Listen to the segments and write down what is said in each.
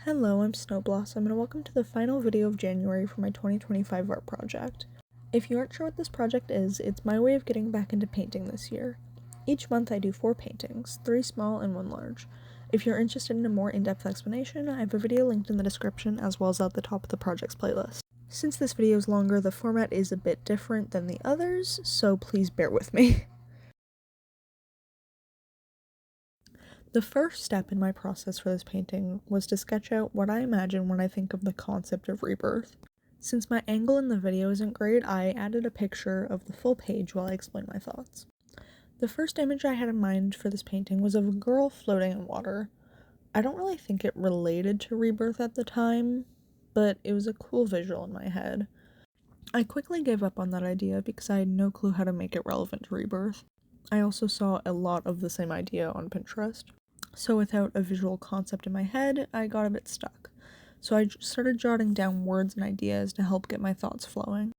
Hello, I'm Snowblossom, and welcome to the final video of January for my 2025 art project. If you aren't sure what this project is, it's my way of getting back into painting this year. Each month I do 4 paintings, 3 small and 1 large. If you're interested in a more in-depth explanation, I have a video linked in the description as well as at the top of the project's playlist. Since this video is longer, the format is a bit different than the others, so please bear with me. The first step in my process for this painting was to sketch out what I imagine when I think of the concept of rebirth. Since my angle in the video isn't great, I added a picture of the full page while I explain my thoughts. The first image I had in mind for this painting was of a girl floating in water. I don't really think it related to rebirth at the time, but it was a cool visual in my head. I quickly gave up on that idea because I had no clue how to make it relevant to rebirth. I also saw a lot of the same idea on Pinterest. So without a visual concept in my head, I got a bit stuck. So I started jotting down words and ideas to help get my thoughts flowing.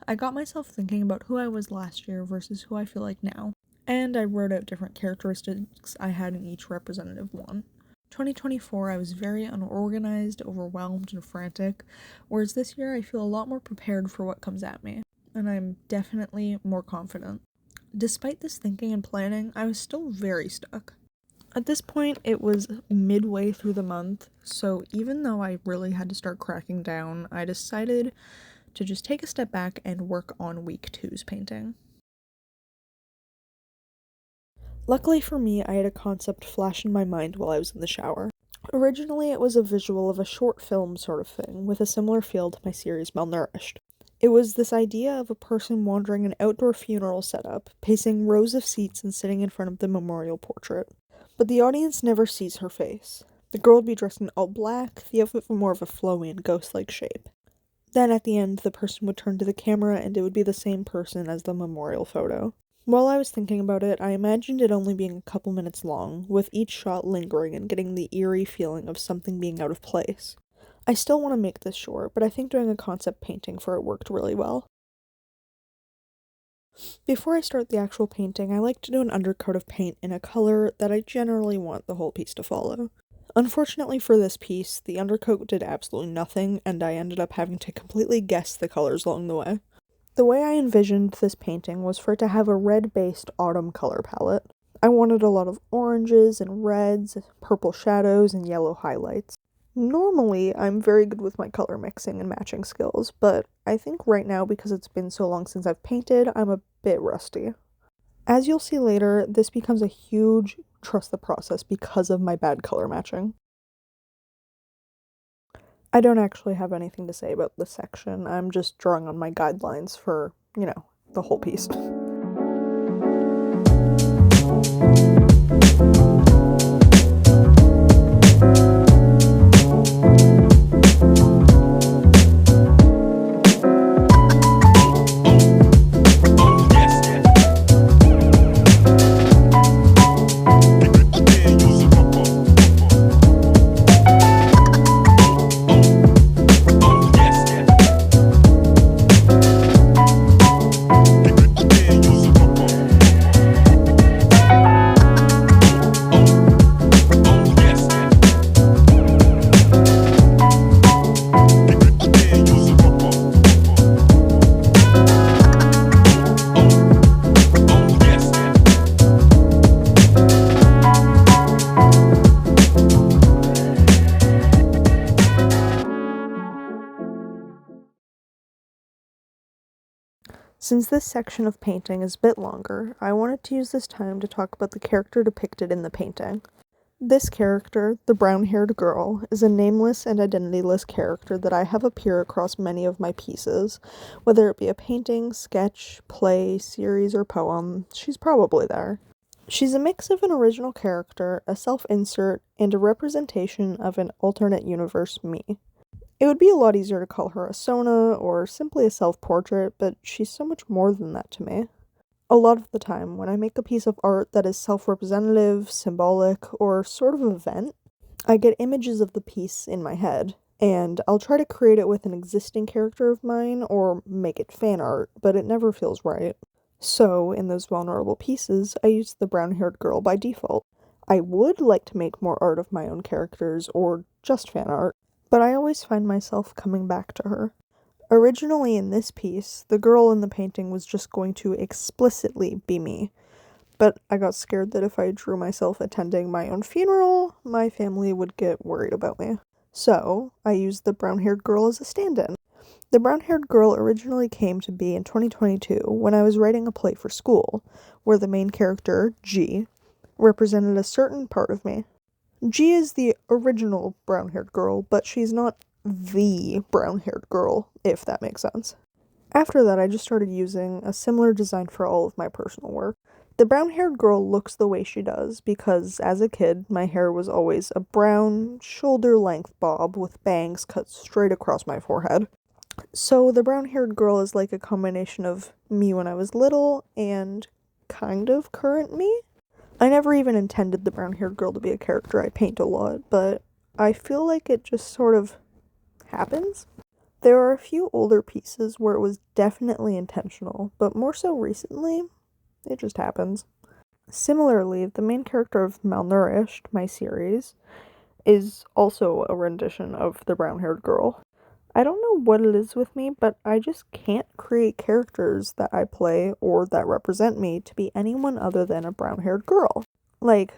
I got myself thinking about who I was last year versus who I feel like now, and I wrote out different characteristics I had in each representative one. 2024, I was very unorganized, overwhelmed, and frantic, whereas this year I feel a lot more prepared for what comes at me, and I'm definitely more confident. Despite this thinking and planning, I was still very stuck. At this point, it was midway through the month, so even though I really had to start cracking down, I decided to just take a step back and work on week 2's painting. Luckily for me, I had a concept flash in my mind while I was in the shower. Originally, it was a visual of a short film sort of thing, with a similar feel to my series Malnourished. It was this idea of a person wandering an outdoor funeral setup, pacing rows of seats and sitting in front of the memorial portrait. But the audience never sees her face. The girl would be dressed in all black, the outfit more of a flowy and ghost-like shape. Then at the end, the person would turn to the camera and it would be the same person as the memorial photo. While I was thinking about it, I imagined it only being a couple minutes long, with each shot lingering and getting the eerie feeling of something being out of place. I still want to make this short, but I think doing a concept painting for it worked really well. Before I start the actual painting, I like to do an undercoat of paint in a color that I generally want the whole piece to follow. Unfortunately for this piece, the undercoat did absolutely nothing, and I ended up having to completely guess the colors along the way. The way I envisioned this painting was for it to have a red-based autumn color palette. I wanted a lot of oranges and reds, purple shadows, and yellow highlights. Normally, I'm very good with my color mixing and matching skills, but I think right now, because it's been so long since I've painted, I'm a bit rusty. As you'll see later, this becomes a huge trust the process because of my bad color matching. I don't actually have anything to say about this section, I'm just drawing on my guidelines for, the whole piece. Since this section of painting is a bit longer, I wanted to use this time to talk about the character depicted in the painting. This character, the brown-haired girl, is a nameless and identityless character that I have appear across many of my pieces. Whether it be a painting, sketch, play, series, or poem, she's probably there. She's a mix of an original character, a self-insert, and a representation of an alternate universe me. It would be a lot easier to call her a Sona, or simply a self-portrait, but she's so much more than that to me. A lot of the time, when I make a piece of art that is self-representative, symbolic, or sort of event, I get images of the piece in my head, and I'll try to create it with an existing character of mine, or make it fan art, but it never feels right. So, in those vulnerable pieces, I use the brown-haired girl by default. I would like to make more art of my own characters, or just fan art. But I always find myself coming back to her. Originally in this piece, the girl in the painting was just going to explicitly be me, but I got scared that if I drew myself attending my own funeral, my family would get worried about me. So, I used the brown-haired girl as a stand-in. The brown-haired girl originally came to be in 2022 when I was writing a play for school, where the main character, G, represented a certain part of me. G is the original brown-haired girl, but she's not the brown-haired girl, if that makes sense. After that, I just started using a similar design for all of my personal work. The brown-haired girl looks the way she does because, as a kid, my hair was always a brown, shoulder-length bob with bangs cut straight across my forehead. So the brown-haired girl is like a combination of me when I was little and kind of current me. I never even intended the brown-haired girl to be a character I paint a lot, but I feel like it just sort of happens. There are a few older pieces where it was definitely intentional, but more so recently, it just happens. Similarly, the main character of Malnourished, my series, is also a rendition of the brown-haired girl. I don't know what it is with me, but I just can't create characters that I play or that represent me to be anyone other than a brown-haired girl. Like,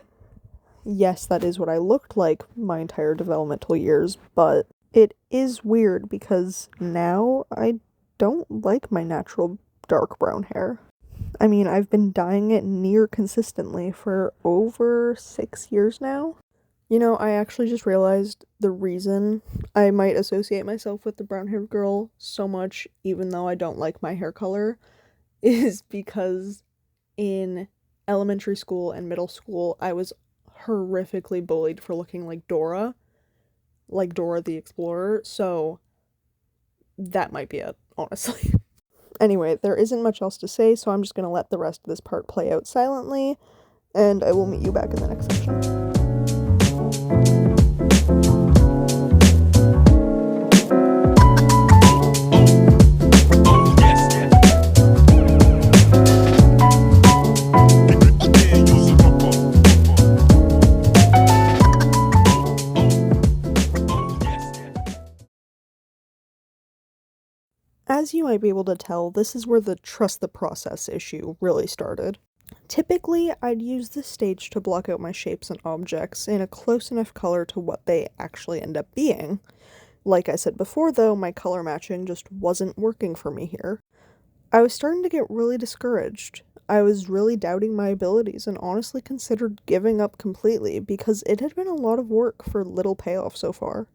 yes, that is what I looked like my entire developmental years, but it is weird because now I don't like my natural dark brown hair. I mean, I've been dyeing it near consistently for over 6 years now. You know, I actually just realized the reason I might associate myself with the brown-haired girl so much, even though I don't like my hair color, is because in elementary school and middle school, I was horrifically bullied for looking like Dora the Explorer, so that might be it, honestly. Anyway, there isn't much else to say, so I'm just gonna let the rest of this part play out silently, and I will meet you back in the next section. As you might be able to tell, this is where the trust the process issue really started. Typically, I'd use this stage to block out my shapes and objects in a close enough color to what they actually end up being. Like I said before though, my color matching just wasn't working for me here. I was starting to get really discouraged. I was really doubting my abilities and honestly considered giving up completely because it had been a lot of work for little payoff so far.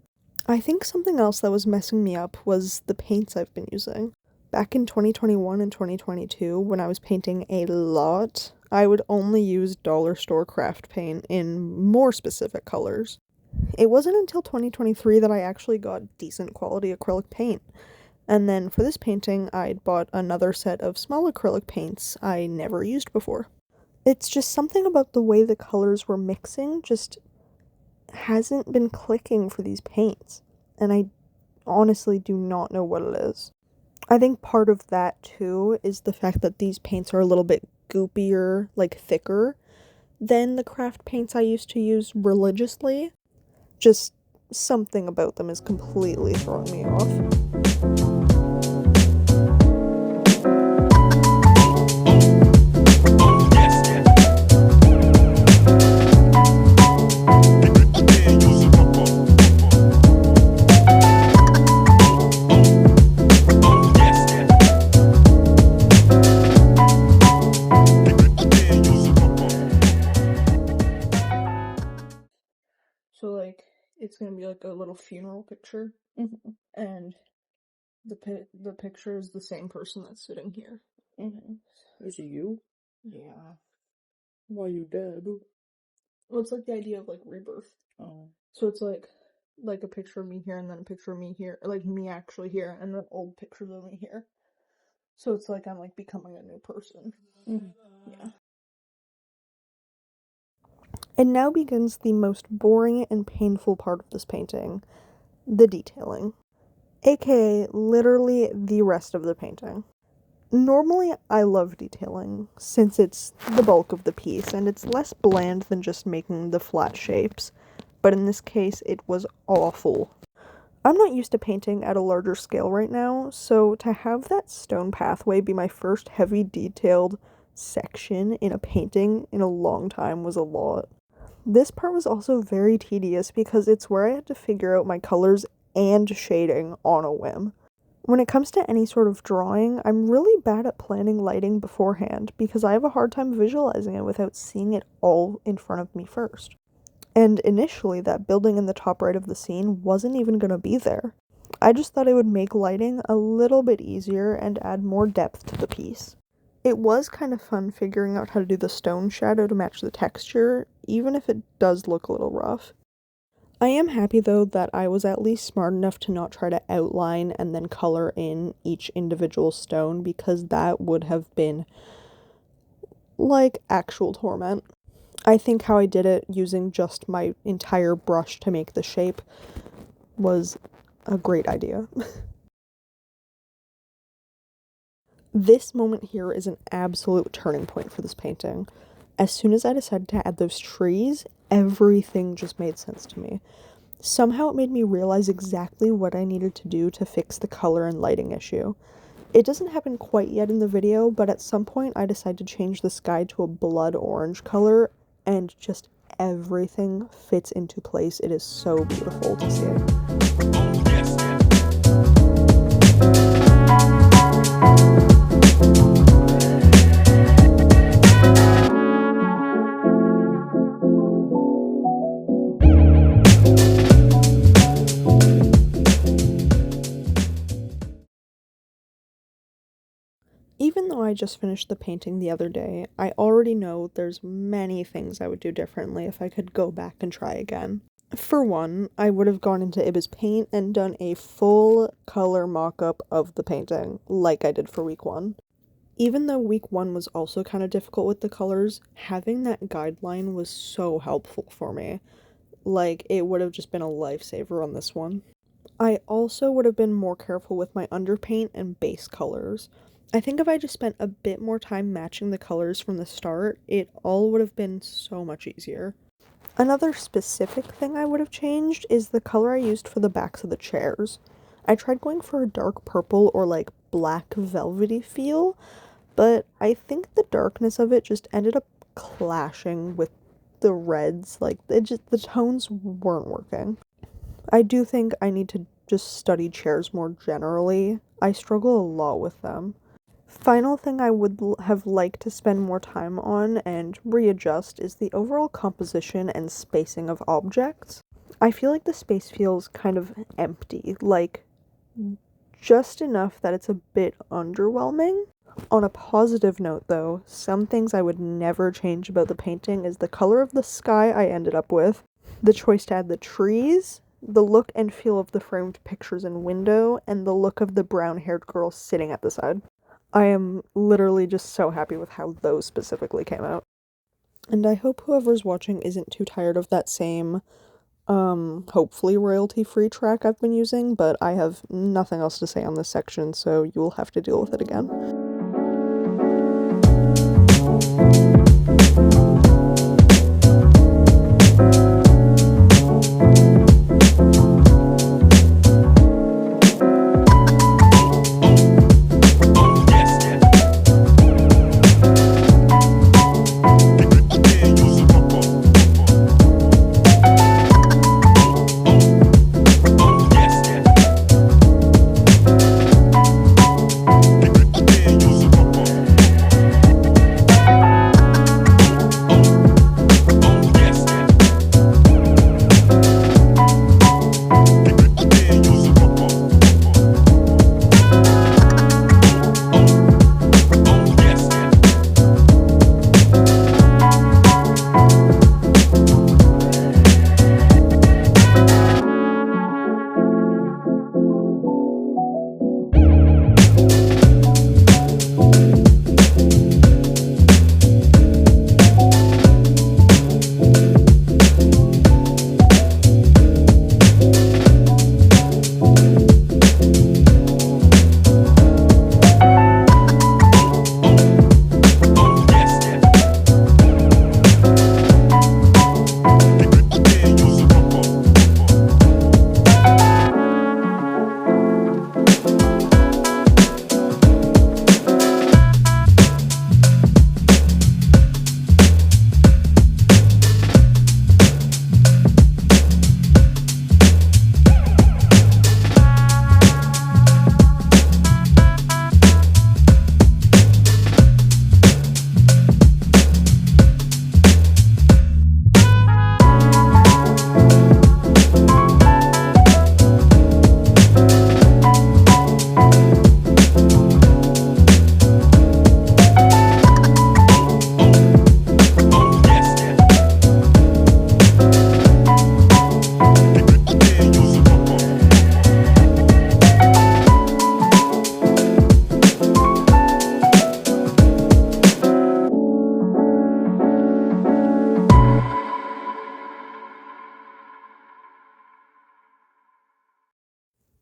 I think something else that was messing me up was the paints I've been using. Back in 2021 and 2022, when I was painting a lot, I would only use dollar store craft paint in more specific colors. It wasn't until 2023 that I actually got decent quality acrylic paint. And then for this painting, I'd bought another set of small acrylic paints I never used before. It's just something about the way the colors were mixing just hasn't been clicking for these paints, and I honestly do not know what it is. I think part of that too is the fact that these paints are a little bit goopier, like thicker, than the craft paints I used to use religiously. Just something about them is completely throwing me off. So, like, it's gonna be like a little funeral picture, and the picture is the same person that's sitting here. Is it you? Yeah. Why you dead? Well, it's like the idea of like rebirth. Oh. So it's like a picture of me here, and then a picture of me here, like me actually here, and then old pictures of me here. So it's like I'm like becoming a new person. Yeah. And now begins the most boring and painful part of this painting, the detailing. AKA literally the rest of the painting. Normally, I love detailing, since it's the bulk of the piece, and it's less bland than just making the flat shapes. but in this case, it was awful. I'm not used to painting at a larger scale right now, so to have that stone pathway be my first heavy detailed section in a painting in a long time was a lot. This part was also very tedious because it's where I had to figure out my colors and shading on a whim. When it comes to any sort of drawing, I'm really bad at planning lighting beforehand because I have a hard time visualizing it without seeing it all in front of me first. And initially, that building in the top right of the scene wasn't even going to be there. I just thought it would make lighting a little bit easier and add more depth to the piece. It was kind of fun figuring out how to do the stone shadow to match the texture, even if it does look a little rough. I am happy though that I was at least smart enough to not try to outline and then color in each individual stone because that would have been like actual torment. I think how I did it using just my entire brush to make the shape was a great idea. This moment here is an absolute turning point for this painting. As soon as I decided to add those trees, everything just made sense to me. Somehow it made me realize exactly what I needed to do to fix the color and lighting issue. It doesn't happen quite yet in the video, but at some point I decided to change the sky to a blood orange color, and just everything fits into place. It is so beautiful to see. Even though I just finished the painting the other day, I already know there's many things I would do differently if I could go back and try again. For one, I would have gone into Ibis Paint and done a full color mock-up of the painting, like I did for week 1. Even though week 1 was also kind of difficult with the colors, having that guideline was so helpful for me. Like, it would have just been a lifesaver on this one. I also would have been more careful with my underpaint and base colors. I think if I just spent a bit more time matching the colors from the start, it all would have been so much easier. Another specific thing I would have changed is the color I used for the backs of the chairs. I tried going for a dark purple or like black velvety feel, but I think the darkness of it just ended up clashing with the reds. Like, the tones weren't working. I do think I need to just study chairs more generally. I struggle a lot with them. Final thing I would have liked to spend more time on and readjust is the overall composition and spacing of objects. I feel like the space feels kind of empty, like just enough that it's a bit underwhelming. On a positive note though, some things I would never change about the painting is the color of the sky I ended up with, the choice to add the trees, the look and feel of the framed pictures and window, and the look of the brown-haired girl sitting at the side. I am literally just so happy with how those specifically came out. And I hope whoever's watching isn't too tired of that same, hopefully royalty-free track I've been using, but I have nothing else to say on this section, so you will have to deal with it again.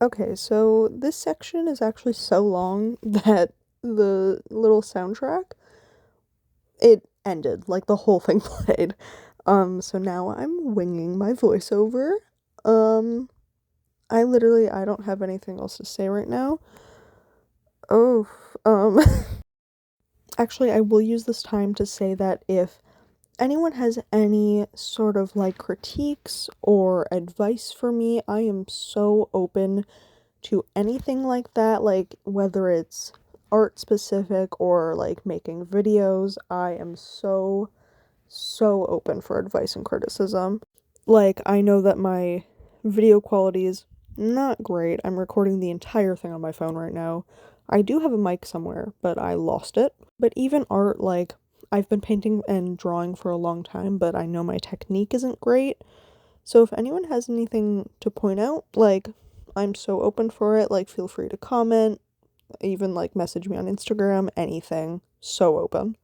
Okay, so this section is actually so long that the little soundtrack, it ended, like the whole thing played. So now I'm winging my voiceover. Um, I don't have anything else to say right now. Oh, um, actually, I will use this time to say that if anyone has any sort of like critiques or advice for me, I am so open to anything like that, like whether it's art specific or like making videos. I am so open for advice and criticism. Like, I know that my video quality is not great. I'm recording the entire thing on my phone right now. I do have a mic somewhere, but I lost it. But even art, like, I've been painting and drawing for a long time, but I know my technique isn't great. So if anyone has anything to point out, like, I'm so open for it. Like, feel free to comment, even like message me on Instagram, anything. So open.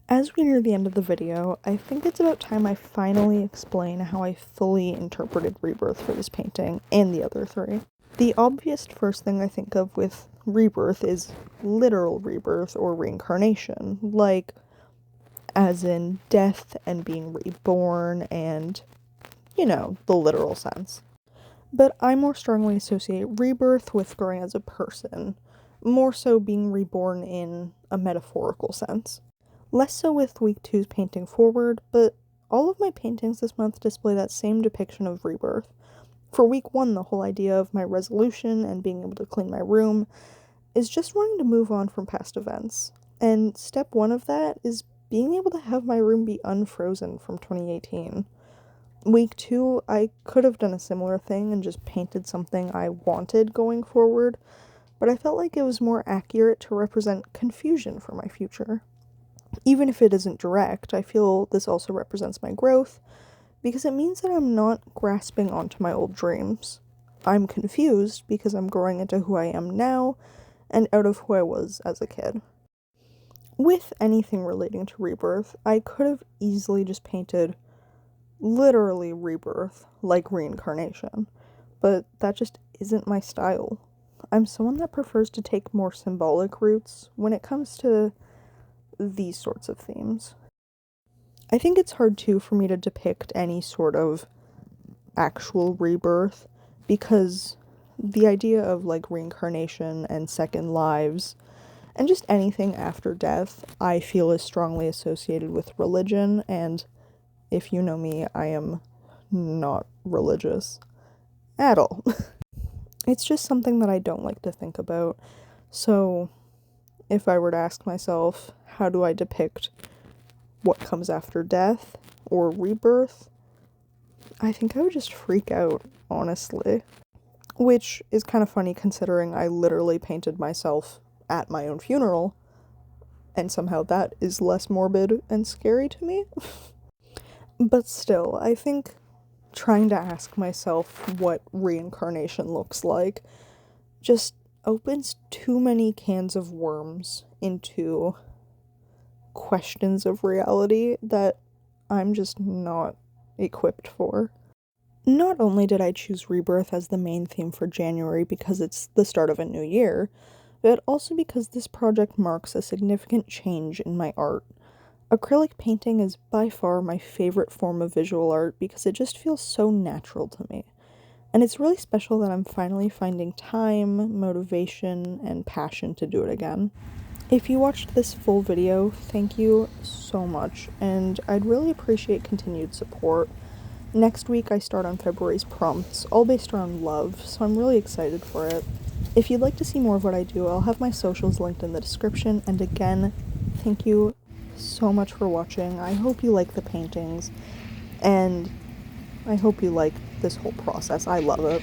As we near the end of the video, I think it's about time I finally explain how I fully interpreted Rebirth for this painting and the other three. The obvious first thing I think of with Rebirth is literal rebirth or reincarnation, like as in death and being reborn and, you know, the literal sense. But I more strongly associate rebirth with growing as a person, more so being reborn in a metaphorical sense. Less so with week 2's painting forward, but all of my paintings this month display that same depiction of rebirth. For week 1, the whole idea of my resolution and being able to clean my room is just wanting to move on from past events. And step 1 of that is being able to have my room be unfrozen from 2018. Week 2, I could have done a similar thing and just painted something I wanted going forward, but I felt like it was more accurate to represent confusion for my future. Even if it isn't direct, I feel this also represents my growth, because it means that I'm not grasping onto my old dreams. I'm confused because I'm growing into who I am now, and out of who I was as a kid. With anything relating to rebirth, I could have easily just painted literally rebirth, like reincarnation, but that just isn't my style. I'm someone that prefers to take more symbolic routes when it comes to these sorts of themes. I think it's hard too for me to depict any sort of actual rebirth because the idea of like reincarnation and second lives and just anything after death I feel is strongly associated with religion, and if you know me, I am not religious at all. It's just something that I don't like to think about. So if I were to ask myself, how do I depict what comes after death or rebirth, I think I would just freak out, honestly. Which is kind of funny considering I literally painted myself at my own funeral, and somehow that is less morbid and scary to me. But still, I think trying to ask myself what reincarnation looks like just opens too many cans of worms into questions of reality that I'm just not equipped for. Not only did I choose rebirth as the main theme for January because it's the start of a new year, but also because this project marks a significant change in my art. Acrylic painting is by far my favorite form of visual art because it just feels so natural to me. And it's really special that I'm finally finding time, motivation, and passion to do it again. If you watched this full video, thank you so much, and I'd really appreciate continued support. Next week I start on February's prompts, all based around love, so I'm really excited for it. If you'd like to see more of what I do, I'll have my socials linked in the description, and again, thank you so much for watching. I hope you like the paintings, and I hope you like this whole process. I love it.